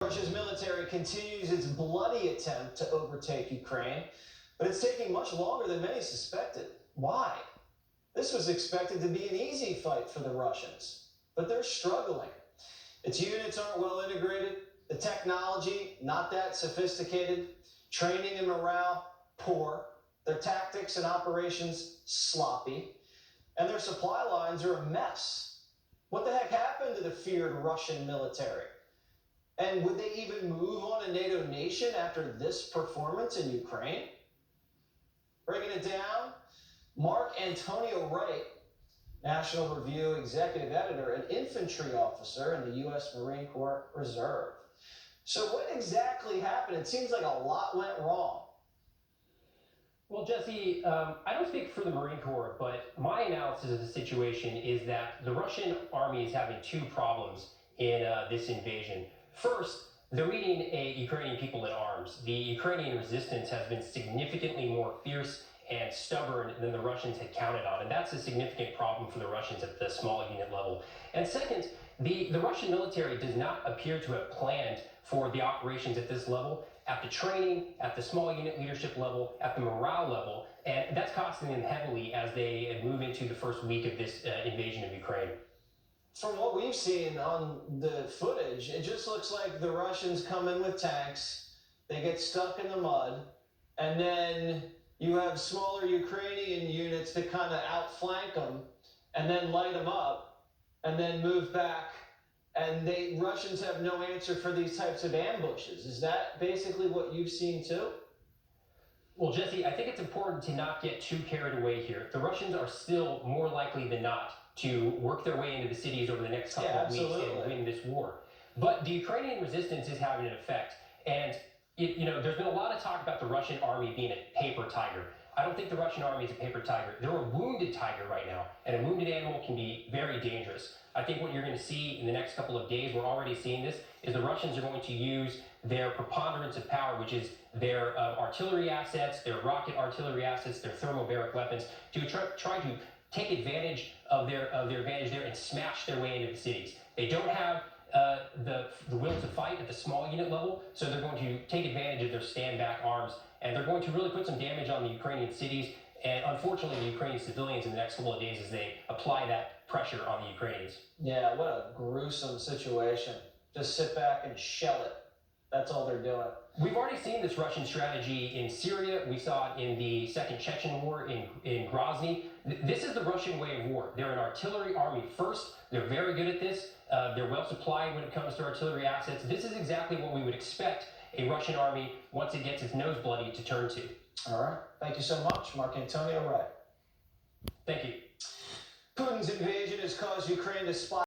Russia's military continues its bloody attempt to overtake Ukraine, but it's taking much longer than many suspected. Why? This was expected to be an easy fight for the Russians, but they're struggling. Its units aren't well integrated, the technology not that sophisticated, training and morale poor, their tactics and operations sloppy, and their supply lines are a mess. What the heck happened to the feared Russian military? And would they even move on a NATO nation after this performance in Ukraine? Breaking it down, Mark Antonio Wright, National Review executive editor and infantry officer in the U.S. Marine Corps Reserve. So what exactly happened? It seems like a lot went wrong. Well, Jesse, I don't speak for the Marine Corps, but my analysis of the situation is that the Russian army is having two problems in this invasion. First, they're meeting Ukrainian people in arms. The Ukrainian resistance has been significantly more fierce and stubborn than the Russians had counted on, and that's a significant problem for the Russians at the small unit level. And second, the Russian military does not appear to have planned for the operations at this level, at the training, at the small unit leadership level, at the morale level, and that's costing them heavily as they move into the first week of this invasion of Ukraine. From what we've seen on the footage, it just looks like the Russians come in with tanks, they get stuck in the mud, and then you have smaller Ukrainian units to kind of outflank them and then light them up and then move back. And the Russians have no answer for these types of ambushes. Is that basically what you've seen too? Well, Jesse, I think it's important to not get too carried away here. The Russians are still more likely than not to work their way into the cities over the next couple of weeks and win this war. But the Ukrainian resistance is having an effect. And there's been a lot of talk about the Russian army being a paper tiger. I don't think the Russian army is a paper tiger. They're a wounded tiger right now, and a wounded animal can be very dangerous. I think what you're going to see in the next couple of days, we're already seeing this, is the Russians are going to use their preponderance of power, which is their artillery assets, their rocket artillery assets, their thermobaric weapons, to try to take advantage of their advantage there and smash their way into the cities. They don't have the will to fight at the small unit level, so they're going to take advantage of their stand-back arms, and they're going to really put some damage on the Ukrainian cities, and unfortunately the Ukrainian civilians in the next couple of days as they apply that pressure on the Ukrainians. Yeah, what a gruesome situation. Just sit back and shell it. That's all they're doing. We've already seen this Russian strategy in Syria. We saw it in the Second Chechen War in Grozny. This is the Russian way of war. They're an artillery army first. They're very good at this. They're well supplied when it comes to artillery assets. This is exactly what we would expect a Russian army, once it gets its nose bloody, to turn to. All right. Thank you so much, Mark Antonio Wright. Thank you. Putin's invasion has caused Ukraine to spy